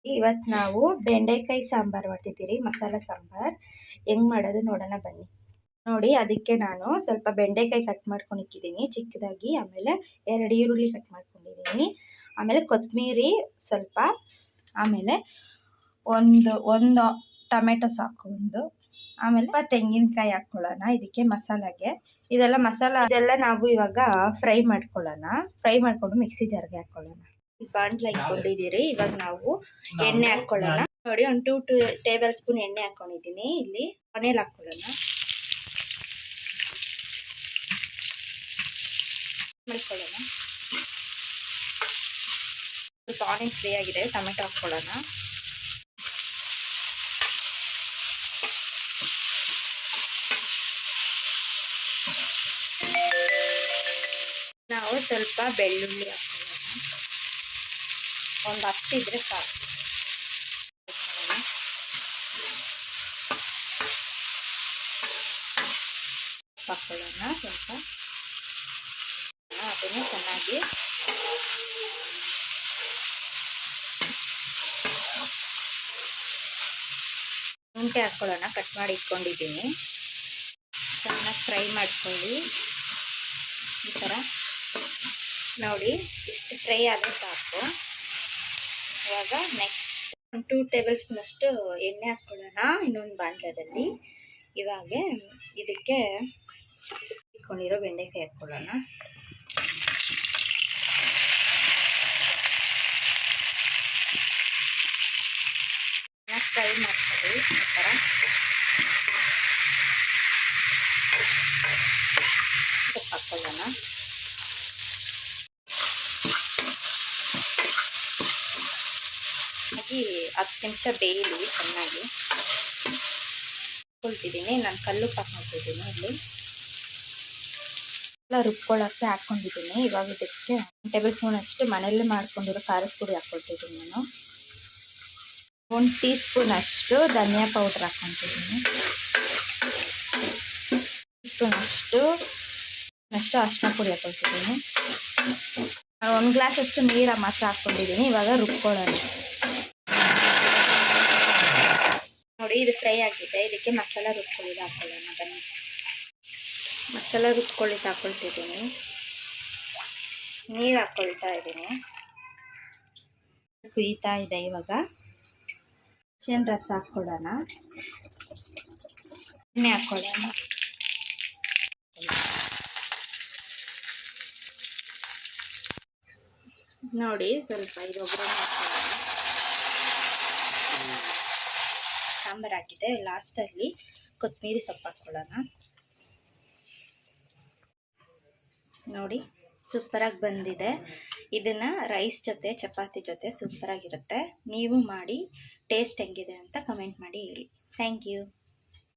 ಇವತ್ತು ನಾವು ಬೆಂಡೆಕಾಯಿ ಸಾಂಬಾರು ಮಾಡ್ತಿದ್ದೀರಿ. ಮಸಾಲ ಸಾಂಬಾರು ಹೆಂಗ್ ಮಾಡೋದು ನೋಡೋಣ ಬನ್ನಿ. ನೋಡಿ, ಅದಕ್ಕೆ ನಾನು ಸ್ವಲ್ಪ ಬೆಂಡೆಕಾಯಿ ಕಟ್ ಮಾಡ್ಕೊಂಡು ಇಕ್ಕಿದ್ದೀನಿ ಚಿಕ್ಕದಾಗಿ. ಆಮೇಲೆ 2 ಈರುಳ್ಳಿ ಕಟ್ ಮಾಡ್ಕೊಂಡಿದ್ದೀನಿ. ಆಮೇಲೆ ಕೊತ್ತಂಬರಿ ಸ್ವಲ್ಪ, ಆಮೇಲೆ ಒಂದು ಟೊಮೆಟೊ ಸಾಕು ಒಂದು. ಆಮೇಲೆ ತೆಂಗಿನಕಾಯಿ ಹಾಕ್ಕೊಳ್ಳೋಣ ಇದಕ್ಕೆ ಮಸಾಲಾಗೆ. ಇದೆಲ್ಲ ನಾವು ಇವಾಗ ಫ್ರೈ ಮಾಡ್ಕೊಳ್ಳೋಣ. ಫ್ರೈ ಮಾಡ್ಕೊಂಡು ಮಿಕ್ಸಿ ಜಾರ್ಗೆ ಹಾಕ್ಕೊಳ್ಳೋಣ. ಬಾಣಲೆ ಇಟ್ಕೊಂಡಿದ್ದೀರಿ. ಇವಾಗ ನಾವು ಎಣ್ಣೆ ಹಾಕ್ಕೊಳ್ಳೋಣ. ನೋಡಿ, ಒಂದು 2 ಟೇಬಲ್ ಸ್ಪೂನ್ ಎಣ್ಣೆ ಹಾಕೊಂಡಿದ್ದೀನಿ. ಇಲ್ಲಿ ಮನೇಲಿ ಹಾಕ್ಕೊಳ್ಳೋಣ. ಮಾಡ್ಕೊಳ್ಳೋಣ. ಸ್ವಲ್ಪ ಆನಿಯನ್ ಫ್ರೈ ಆಗಿದೆ, ಟೊಮೆಟೊ ಹಾಕ್ಕೊಳ್ಳೋಣ. ನಾವು ಸ್ವಲ್ಪ ಬೆಳ್ಳುಳ್ಳಿ ಹಾಕ್ಕೊಳ್ಳೋಣ. ಒಂದು 10 ಇದ್ರೆ ಸಾಕು. ಹಾಕ್ಕೊಳ್ಳೋಣ ಸ್ವಲ್ಪ. ಅದನ್ನು ಚೆನ್ನಾಗಿ ಶುಂಠಿ ಹಾಕ್ಕೊಳ್ಳೋಣ. ಕಟ್ ಮಾಡಿ ಇಟ್ಕೊಂಡಿದ್ದೀನಿ. ಚೆನ್ನಾಗಿ ಫ್ರೈ ಮಾಡ್ಕೊಳ್ಳಿ ಈ ಥರ. ನೋಡಿ, ಇಷ್ಟು ಫ್ರೈ ಆದರೆ ಸಾಕು. ಇವಾಗ ನೆಕ್ಸ್ಟ್ 2 ಟೇಬಲ್ ಸ್ಪೂನ್ ಅಷ್ಟು ಎಣ್ಣೆ ಹಾಕ್ಕೊಳ್ಳೋಣ ಇನ್ನೊಂದು ಬಾಣಲೆದಲ್ಲಿ. ಇವಾಗ ಇದಕ್ಕೆ ಇಟ್ಕೊಂಡಿರೋ ಬೆಂಡೆಕಾಯಿ ಹಾಕ್ಕೊಳ್ಳೋಣ. ಫ್ರೈ ಮಾಡ್ಕೊಳ್ಳಿ ಈ ಥರ. ಉಪ್ಪು ಹಾಕ್ಕೊಳ್ಳೋಣ. ಹಾಗೆ 10 ನಿಮಿಷ ಬೇಯಲಿ ಚೆನ್ನಾಗಿ. ಕೊಳ್ತಿದ್ದೀನಿ ನಾನು, ಕಲ್ಲುಪ್ಪು ಹಾಕ್ಕೊಂಡಿದ್ದೀನಿ. ಇಲ್ಲಿ ಎಲ್ಲ ರುಬ್ಕೊಳ್ಳೋಕ್ಕೆ ಹಾಕ್ಕೊಂಡಿದ್ದೀನಿ. ಇವಾಗ ಇದಕ್ಕೆ 1 ಟೇಬಲ್ ಸ್ಪೂನ್ ಅಷ್ಟು ಮನೆಯಲ್ಲೇ ಮಾಡ್ಕೊಂಡಿರೋ ಖಾರದ ಪುಡಿ ಹಾಕ್ಕೊಳ್ತಿದ್ದೀನಿ ನಾನು. 1 ಟೀ ಸ್ಪೂನ್ ಅಷ್ಟು ಧನಿಯಾ ಪೌಡ್ರ್ ಹಾಕ್ಕೊತಿದ್ದೀನಿ. ಸ್ಪೂನ್ ಅಷ್ಟು ಅರಿಶಿನ ಪುಡಿ ಹಾಕ್ಕೊಳ್ತಿದ್ದೀನಿ. 1 ಗ್ಲಾಸ್ ಅಷ್ಟು ನೀರು ಮಾತ್ರ ಹಾಕ್ಕೊಂಡಿದ್ದೀನಿ. ಇವಾಗ ರುಬ್ಕೊಳ್ಳೋಣ. ನೋಡಿ, ಇದು ಫ್ರೈ ಆಗಿದೆ. ಇದಕ್ಕೆ ಮಸಾಲ ರುಬ್ಕೊಳ್ಳೋದು ಹಾಕ್ಕೊಳ್ಳೋಣ ಬನ್ನಿ. ಮಸಾಲ ರುಬ್ಕೊಳ್ಳೋದು ಹಾಕ್ಕೊಳ್ತಿದ್ದೀನಿ. ನೀರು ಹಾಕ್ಕೊಳ್ತಾ ಇದ್ದೀನಿ. ಕುದೀತಾ ಇದೆ. ಇವಾಗ ಹುಣಸೆಹಣ್ಣು ರಸ ಹಾಕ್ಕೊಳ್ಳೋಣ. ಎಣ್ಣೆ ಹಾಕ್ಕೊಳ್ಳೋಣ. ನೋಡಿ, ಸ್ವಲ್ಪ ಇದು ಒಗ್ಗರಣೆ ಹಾಕ್ಕೊಳ್ಳೋಣ. ಸಾಂಬಾರು ಹಾಕಿದೆ. ಲಾಸ್ಟಲ್ಲಿ ಕೊತ್ತಂಬರಿ ಸೊಪ್ಪು ಹಾಕ್ಕೊಳ್ಳೋಣ. ನೋಡಿ, ಸೂಪರಾಗಿ ಬಂದಿದೆ. ಇದನ್ನು ರೈಸ್ ಜೊತೆ, ಚಪಾತಿ ಜೊತೆ ಸೂಪರಾಗಿರುತ್ತೆ. ನೀವು ಮಾಡಿ ಟೇಸ್ಟ್ ಹೆಂಗಿದೆ ಅಂತ ಕಮೆಂಟ್ ಮಾಡಿ ಹೇಳಿ. Thank you.